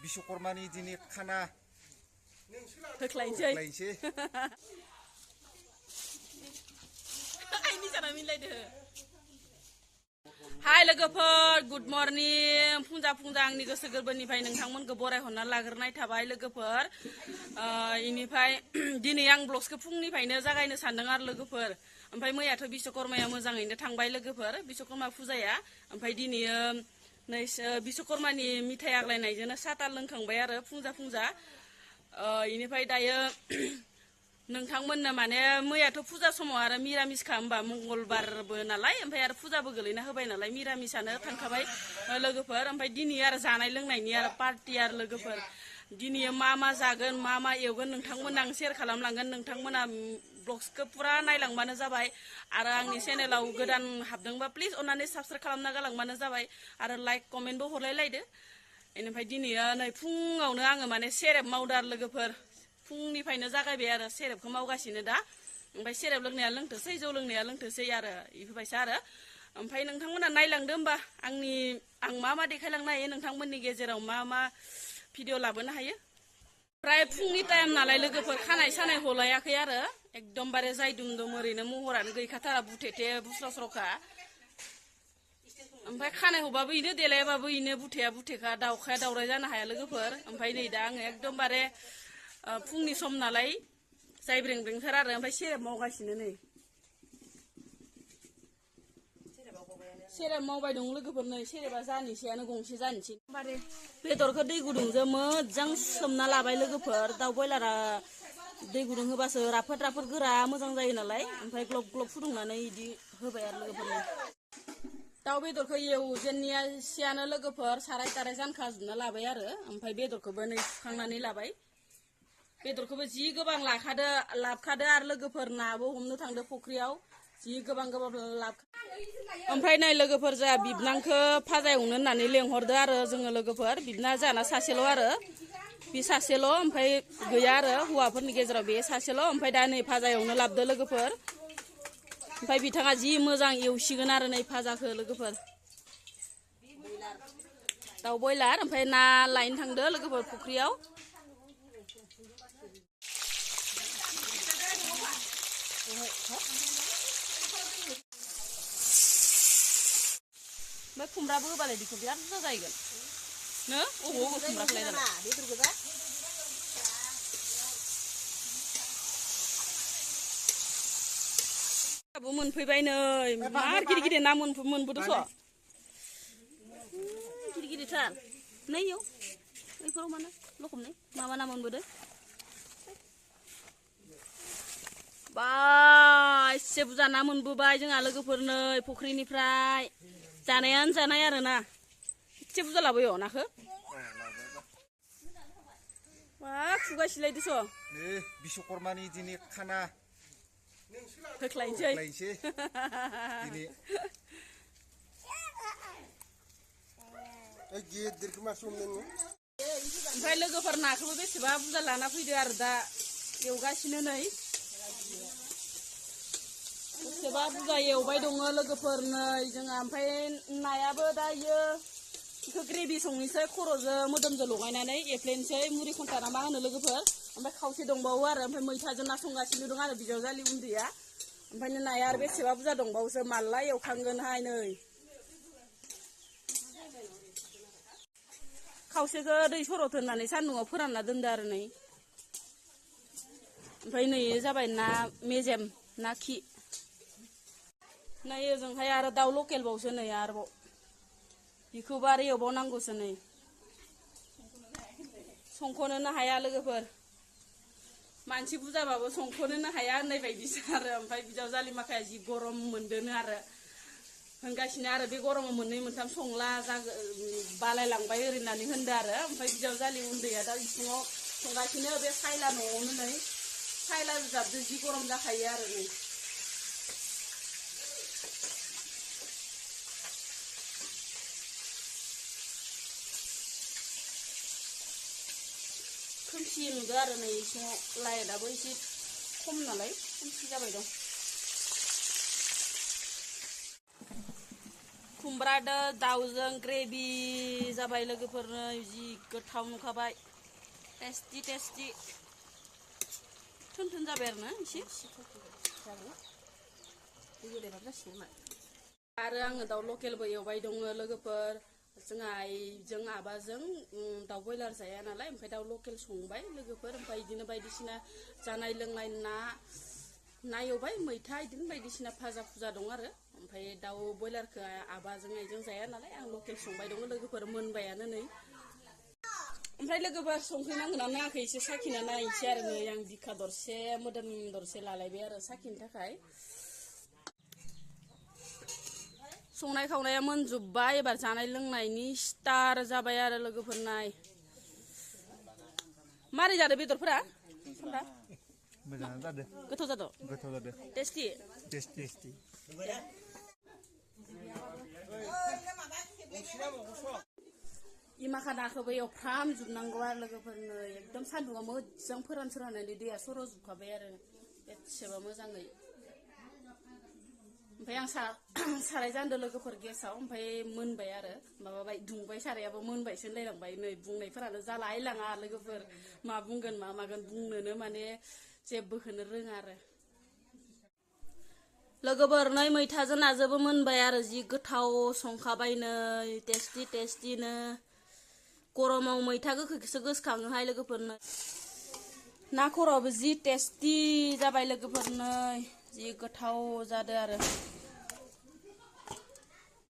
बिश्वकर्मानि दिनै खाना होख्लायनोसै आइनि जाना मिलायदो हाय लोगोफोर गुड मर्निं फुंजा आंनि गोसो गोरबोनिफ्राय नोंथांमोनखौ बरायहरना लाग्रोनाय थाबाय लोगोफोर इनिफ्राय दिनै आं ब्लगसखौ फुंनिफ्रायनो जागायनो सानदों आरो लोगोफोर ओमफ्राय मैयाथ' बिश्वकर्माया मोजाङैनो थांबाय लोगोफोर बिश्वकर्मा फुजाया ओमफ्राय दिनै नै बिश्वकर्मानि मिथाइ आग्लायनायजोंनो साता लोंखांबाय आरो फुंजा इनिफ्राय दायो नोंथांमोननो माने मैयाथ' फुजा समाव आरो मिरामिसखा होमबा मंगलबारबो नालाय ओमफ्राय आरो फुजाबो गोलैना होबाय नालाय मिरामिसानो थांखाबाय लोगोफोर ओमफ्राय दिनै आरो जानाय लोंनायनि आरो पार्टि आरो लोगोफोर दिनै मा जागोन मा एवगोन नोंथांमोन आं शेयार खालामलांगोन नोंथांमोना ब्लग्सखौ पुरा नायलांबानो जाबाय आरो आंनि चेनेलाव गोदान हाबदोंबा प्लिज अननानै साबस्क्राइब खालामना गालांबानो जाबाय आरो लाइक कमेन्टबो हरलायलायदो बेनिफ्राय दिनै नै फुङावनो आङो माने सेरेब मावदो आरो लोगोफोर फुंनिफ्रायनो जागायबाय आरो सेरेबखौ मावगासिनो दा ओमफ्राय सेरेब लोंनाया लोंथोसै जौ लोंनाया लोंथोसै आरो बेफोरबायसा आरो ओमफ्राय नोंथांमोना नायलांदो होमबा आं मा देखायलांनो हायो नोंथांमोननि गेजेराव मा भिडिअ लाबोनो हायो प्राय फुंनि टाइम नालाय लोगोफोर खानाय सानाय हलायाखै आरो एकदमबारे जाय दुमदुम ओरैनो महरानो गैखाथारा बुथेथे बुस्रावस्रावखा ओमफ्राय खानाय हबाबो इनो देलायाबाबो इनो बुथेखा दाउखाया दाउराय जानो हाया लोगोफोर ओमफ्राय नै दा आङो एकदमबारे फुंनि सम नालाय जायब्रेंथार आरो ओमफ्राय सेरेब मावगासिनो नै सेरेब मावबाय दं लोगोफोर नै सेरेबा जानोसैयानो गंसे जानोसै बेदरखौ दै गुदुंजों मोजां सोमना लाबाय लोगोफोर दाउ बयलारा दै गुदुं होबासो राफोद गोरा मोजां जायो नालाय ओमफ्राय ग्लब फुदुंनानै इदि होबाय आरो लोगोफोर दाउ बेदरखौ एवजेननिया सियानो लोगोफोर साराय ताराय जानखाजुबना लाबाय आरो ओमफ्राय बेदरखौबो नै सुखांनानै लाबाय बेदरखौबो जि गोबां लाबखादो आरो लोगोफोर नाबो हमनो थांदो फुख्रियाव जि गोबां ओमफ्राय नै लोगोफोर जोंहा बिबनांखौ फाजा एवनो होननानै लेंहरदो आरो जोङो लोगोफोर बिबना जाना सासेल' आरो बे सासेल' ओमफ्राय गैया आरो हौवाफोरनि गेजेराव बे सासेल' ओमफ्राय दा नै फाजा एवनो लाबोदो लोगोफोर ओमफ्राय बिथाङा जि मोजां एवसिगोन आरो नै फाजाखौ लोगोफोर दाउ बयलार ओमफ्राय ना लायनो थांदो लोगोफोर फुख्रियाव ओमफ्राय खुमब्राबो होबालाय बेखौ बिराद बुरजा जाहैगोन नो अबाव खुमब्राखौलाय दाना मोनफैबाय नै मार गिदिर ना मोनबोदोंस' गिदिरथार नैयाव बैफोराव माने लखबनाय मा ना मोनबोदो बा एसे बुरजा ना मोनबोबाय जोंहा लोगोफोर नै फुख्रिनिफ्राय जानाय आरो ना एसे बुरजा लाबोयो नाखौ मा खुगासिलायदोस' बिश्वकर्मानि दिनै खाना होख्लायनोसै ओमफ्राय लोगोफोर नाखौबो बेसेबा बुरजा लाना फैदो आरो दा एवगासिनो नै बेसेबा बुरजा एवबाय दङ लोगोफोर नै जोंहा ओमफ्राय नायाबो दा बेखौ ग्रेभि संनोसै खर'जों मोदोमजों लगायनानै एफ्लेनोसै मुरि खन्था ना मा होनो लोगोफोर ओमफ्राय खावसे दंबावो आरो ओमफ्राय मैथाजों ना संगासिनो दं आरो बिजावजालि उन्दैया ओमफ्राय नाया आरो बेसेबा बुरजा दंबावोसो माला एवखांगोनहाय नै खावसेखौ दै सर'थ होननानै सान्दुंआव फोरानना दोनदो आरो नै ओमफ्राय नै जाबाय ना मेजेम ना खि नै ओजोंहाय आरो दाउ लकेलबावसो नै आरोबाव बेखौबो आरो एवबावनांगौसो नै संख'नोनो हाया लोगोफोर मानसि बुरजाबाबो संख'नोनो हाया होननाय बायदिसो आरो ओमफ्राय बिजावजालि माखाया जि गरम मोनदोनो आरो होनगासिनो आरो बे गरमाव मोननै मोनथाम संला बालायलांबाय ओरै होननानै होनदो आरो ओमफ्राय बिजावजालि उन्दैया दा इसिङाव संगासिनो बे सायला न'आवनो नै सायला जाबदो जि गरम जाखायो आरो नै खोमसि नुदो आरो नै इसिङाव लाइटआबो एसे खम नालाय खोमसि जाबाय दं खुमब्रादो दाउजों ग्रेभि जाबाय लोगोफोरनो जि गोथाव नुखाबाय टेस्टि टेस्टि थुन जाबाय आरो ना एसे आरो आङो दाउ लकेलबो एवबाय दङ लोगोफोर जोंहा आइजों आबाजों दाउ बयलार जाया नालाय ओमफ्राय दाउ लकेल संबाय लोगोफोर ओमफ्राय बिदिनो बायदिसिना जानाय लोंनाय ना एवबाय मैथा बिदिनो बायदिसिना भाजा फुजा दं आरो ओमफ्राय दाउ बयलारखौ आबाजों आइजों जाया नालाय आं लकेल संबाय दङ लोगोफोर मोनबायानो नै ओमफ्राय लोगोफोर संफैनांगोन ना नाङाखै एसे साखिना नायनोसै आरो नै आं बिखा दरसे मोदोम दरसे लालायबाय आरो साखिनो थाखाय संनाय खावनाया मोनजोब्बाय एबार जानाय लोंनायनि स्टार जाबाय आरो लोगोफोर नाय मारै जादों बेदरफोरा मोजाङानो जादों गोथाव जादों टेस्टि इमाखा नाखौबो एवफ्रामजोबनांगौ आरो लोगोफोरनो एकदम सान्दुंआ मोजां फोराननानै दैया सर'जोबखाबाय आरो एसेबा मोजाङै ओमफ्राय आं साराय जानदो लोगोफोर गेसाव ओमफ्राय मोनबाय आरो माबाबाय दुंबाय सारायाबो मोनबायसो होनलायलांबाय नै बुंनायफोरानो जालायलाङा लोगोफोर मा बुंगोन मा मागोन बुंनोनो माने जेबोखौनो रोङा आरो लोगोफोर नै मैथाजों नाजोंबो मोनबाय आरो जि गोथाव संखाबाय नै टेस्टिनो गरमाव मैथा गोखैखौसो गोसोखाङोहाय लोगोफोरनो ना खर'आबो जि टेस्टि जाबाय लोगोफोर नै जि गोथाव जादों आरो